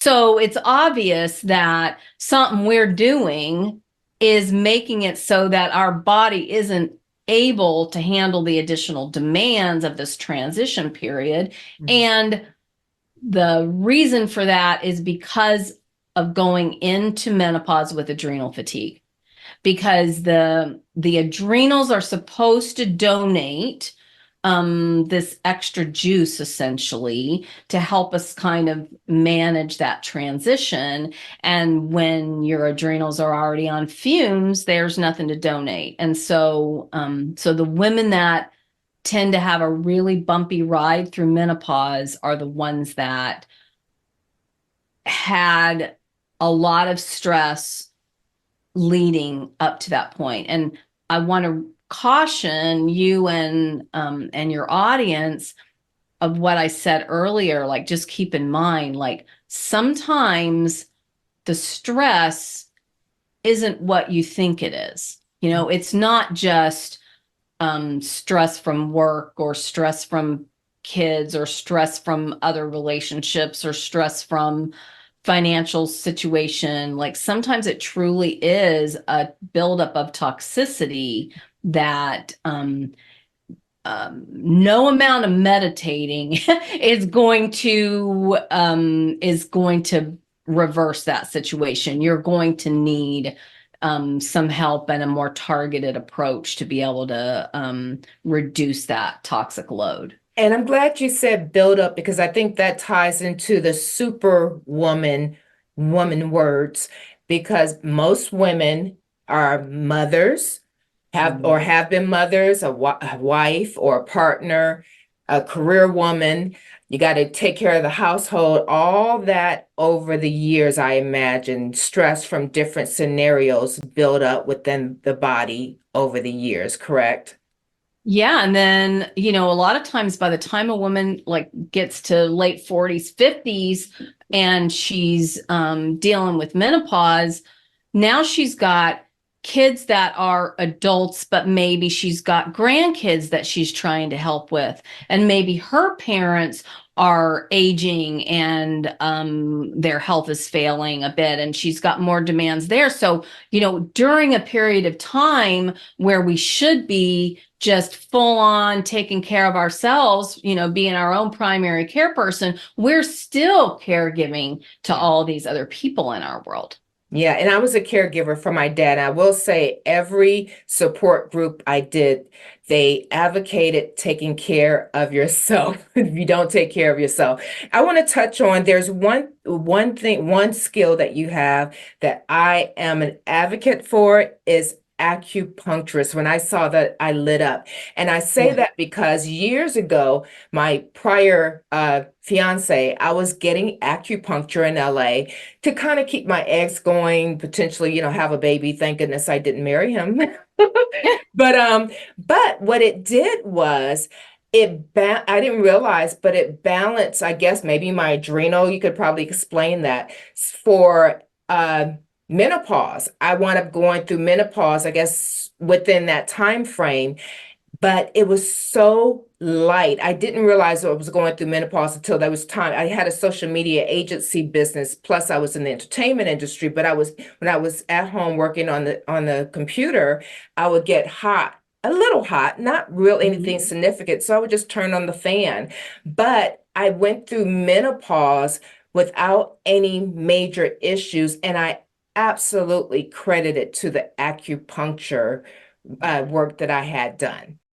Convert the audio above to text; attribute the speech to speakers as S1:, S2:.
S1: So it's obvious that something we're doing is making it so that our body isn't able to handle the additional demands of this transition period.
S2: Mhm.
S1: And the reason for that is because of going into menopause with adrenal fatigue, because the adrenals are supposed to donate this extra juice essentially to help us kind of manage that transition. And when your adrenals are already on fumes, there's nothing to donate. And so the women that tend to have a really bumpy ride through menopause are the ones that had a lot of stress leading up to that point. And I want to caution you and your audience of what I said earlier. Like, just keep in mind, like, sometimes the stress isn't what you think it is. You know, it's not just stress from work or stress from kids or stress from other relationships or stress from financial situation. Like, sometimes it truly is a buildup of toxicity that no amount of meditating is going to reverse that situation. You're going to need some help and a more targeted approach to be able to reduce that toxic load.
S2: And I'm glad you said build up because I think that ties into the superwoman woman words because most women are mothers, have been mothers, a wife or a partner, a career woman. You got to take care of the household, all that over the years, I imagine, stress from different scenarios build up within the body over the years, correct?
S1: Yeah, and then, a lot of times by the time a woman like gets to late 40s, 50s, and she's dealing with menopause, now she's got kids that are adults, but maybe she's got grandkids that she's trying to help with. And maybe her parents are aging and their health is failing a bit, and she's got more demands there. So, during a period of time where we should be just full on taking care of ourselves, being our own primary care person, we're still caregiving to all these other people in our world.
S2: Yeah, and I was a caregiver for my dad. I will say every support group I did, they advocated taking care of yourself if you don't take care of yourself. I want to touch on there's one skill that you have that I am an advocate for is acupuncturist. When I saw that, I lit up. And I say
S1: Yeah.
S2: that because years ago, my prior fiance, I was getting acupuncture in LA to kind of keep my eggs going, potentially, have a baby. Thank goodness I didn't marry him. But what it did was I didn't realize, but it balanced, I guess maybe my adrenal, you could probably explain that for menopause. I wound up going through menopause, I guess within that time frame, but it was so light. I didn't realize I was going through menopause until there was time. I had a social media agency business, plus I was in the entertainment industry, but when I was at home working on the computer, I would get hot, a little hot, not real anything
S1: Mhm.
S2: significant. So I would just turn on the fan. But I went through menopause without any major issues, and I absolutely credit it to the acupuncture work that I had done.